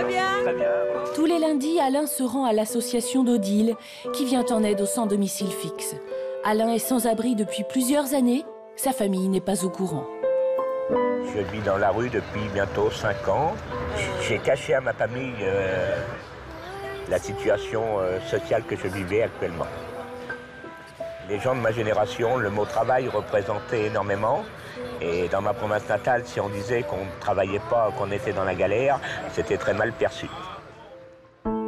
bien? Très bien. Tous les lundis, Alain se rend à l'association d'Odile qui vient en aide aux sans-domicile fixe. Alain est sans abri depuis plusieurs années. Sa famille n'est pas au courant. Je vis dans la rue depuis bientôt 5 ans. J'ai caché à ma famille la situation sociale que je vivais actuellement. Les gens de ma génération, le mot travail représentait énormément. Et dans ma province natale, si on disait qu'on ne travaillait pas, qu'on était dans la galère, c'était très mal perçu.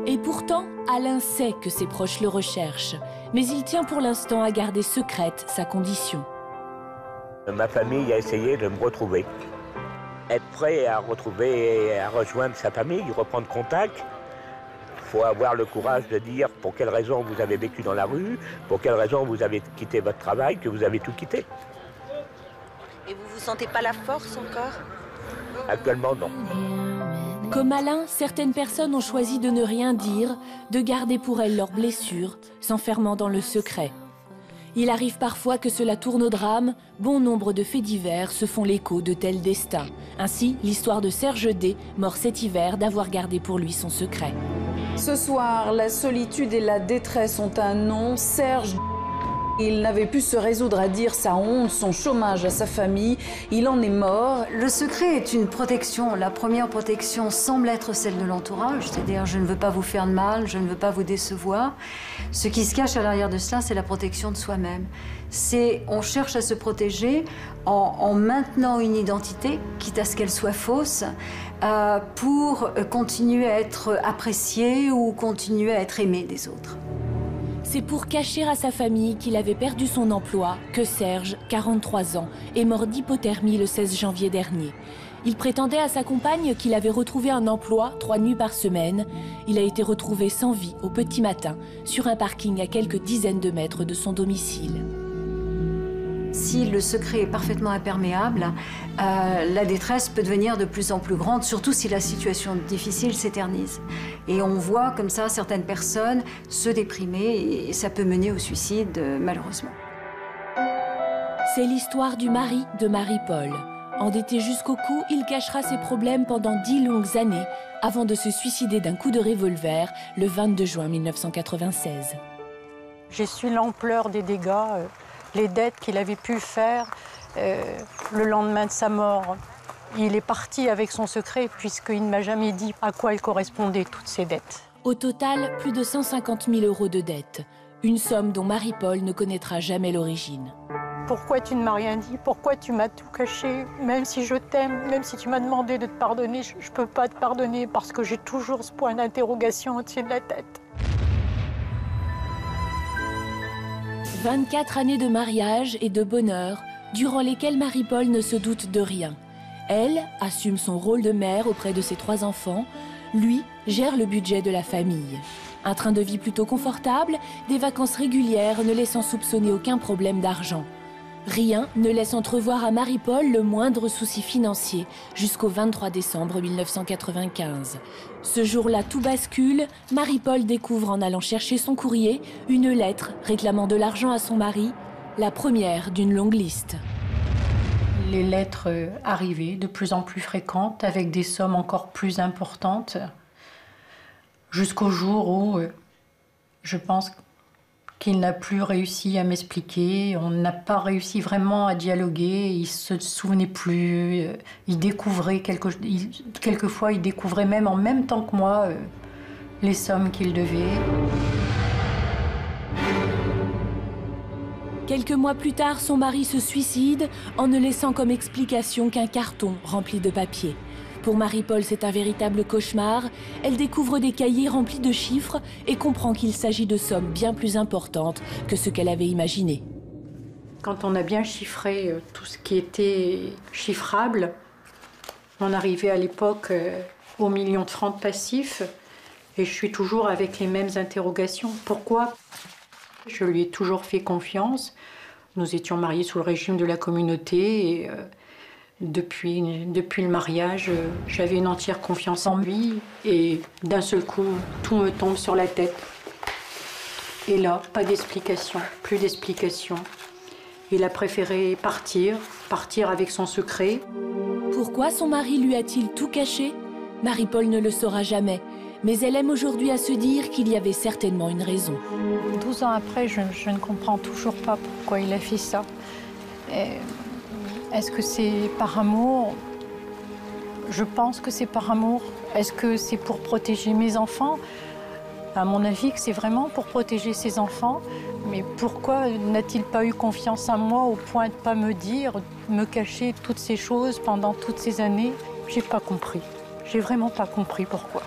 Et pourtant, Alain sait que ses proches le recherchent. Mais il tient pour l'instant à garder secrète sa condition. Ma famille a essayé de me retrouver. Être prêt à retrouver et à rejoindre sa famille, reprendre contact. Il faut avoir le courage de dire pour quelles raisons vous avez vécu dans la rue, pour quelles raisons vous avez quitté votre travail, que vous avez tout quitté. Et vous vous sentez pas la force encore? Actuellement, non. Comme Alain, certaines personnes ont choisi de ne rien dire, de garder pour elles leurs blessures, s'enfermant dans le secret. Il arrive parfois que cela tourne au drame. Bon nombre de faits divers se font l'écho de tels destins. Ainsi, l'histoire de Serge D, mort cet hiver d'avoir gardé pour lui son secret. Ce soir, la solitude et la détresse ont un nom, Serge. Il n'avait pu se résoudre à dire sa honte, son chômage à sa famille. Il en est mort. Le secret est une protection. La première protection semble être celle de l'entourage, c'est-à-dire je ne veux pas vous faire de mal, je ne veux pas vous décevoir. Ce qui se cache à l'arrière de cela, c'est la protection de soi-même. On cherche à se protéger en maintenant une identité, quitte à ce qu'elle soit fausse, pour continuer à être apprécié ou continuer à être aimé des autres. C'est pour cacher à sa famille qu'il avait perdu son emploi que Serge, 43 ans, est mort d'hypothermie le 16 janvier dernier. Il prétendait à sa compagne qu'il avait retrouvé un emploi 3 nuits par semaine. Il a été retrouvé sans vie au petit matin, sur un parking à quelques dizaines de mètres de son domicile. Si le secret est parfaitement imperméable, la détresse peut devenir de plus en plus grande, surtout si la situation difficile s'éternise. Et on voit comme ça certaines personnes se déprimer et ça peut mener au suicide, malheureusement. C'est l'histoire du mari de Marie-Paul. Endetté jusqu'au cou, il cachera ses problèmes pendant 10 longues années avant de se suicider d'un coup de revolver le 22 juin 1996. J'ai su l'ampleur des dégâts, les dettes qu'il avait pu faire le lendemain de sa mort. Il est parti avec son secret puisqu'il ne m'a jamais dit à quoi elles correspondaient toutes ces dettes. Au total, plus de 150 000 € de dettes. Une somme dont Marie-Paul ne connaîtra jamais l'origine. Pourquoi tu ne m'as rien dit? Pourquoi tu m'as tout caché? Même si je t'aime, même si tu m'as demandé de te pardonner, je ne peux pas te pardonner parce que j'ai toujours ce point d'interrogation au-dessus de la tête. 24 années de mariage et de bonheur, durant lesquelles Marie-Paul ne se doute de rien. Elle assume son rôle de mère auprès de ses 3 enfants. Lui gère le budget de la famille. Un train de vie plutôt confortable, des vacances régulières ne laissant soupçonner aucun problème d'argent. Rien ne laisse entrevoir à Marie-Paul le moindre souci financier jusqu'au 23 décembre 1995. Ce jour-là, tout bascule. Marie-Paul découvre en allant chercher son courrier une lettre réclamant de l'argent à son mari, la première d'une longue liste. Les lettres arrivaient de plus en plus fréquentes avec des sommes encore plus importantes jusqu'au jour où je pense qu'il n'a plus réussi à m'expliquer, on n'a pas réussi vraiment à dialoguer, il ne se souvenait plus, il découvrait quelquefois il découvrait même en même temps que moi les sommes qu'il devait. Quelques mois plus tard, son mari se suicide en ne laissant comme explication qu'un carton rempli de papier. Pour Marie-Paul, c'est un véritable cauchemar. Elle découvre des cahiers remplis de chiffres et comprend qu'il s'agit de sommes bien plus importantes que ce qu'elle avait imaginé. Quand on a bien chiffré tout ce qui était chiffrable, on arrivait à l'époque au million de francs de passifs et je suis toujours avec les mêmes interrogations. Pourquoi ? Je lui ai toujours fait confiance. Nous étions mariés sous le régime de la communauté et depuis le mariage, j'avais une entière confiance en lui et d'un seul coup, tout me tombe sur la tête. Et là, pas d'explication, plus d'explication. Il a préféré partir avec son secret. Pourquoi son mari lui a-t-il tout caché ? Marie-Paul ne le saura jamais, mais elle aime aujourd'hui à se dire qu'il y avait certainement une raison. 12 ans après, je ne comprends toujours pas pourquoi il a fait ça. Est-ce que c'est par amour? Je pense que c'est par amour. Est-ce que c'est pour protéger mes enfants? À mon avis, c'est vraiment pour protéger ses enfants. Mais pourquoi n'a-t-il pas eu confiance en moi au point de ne pas me dire, me cacher toutes ces choses pendant toutes ces années? J'ai pas compris. J'ai vraiment pas compris pourquoi.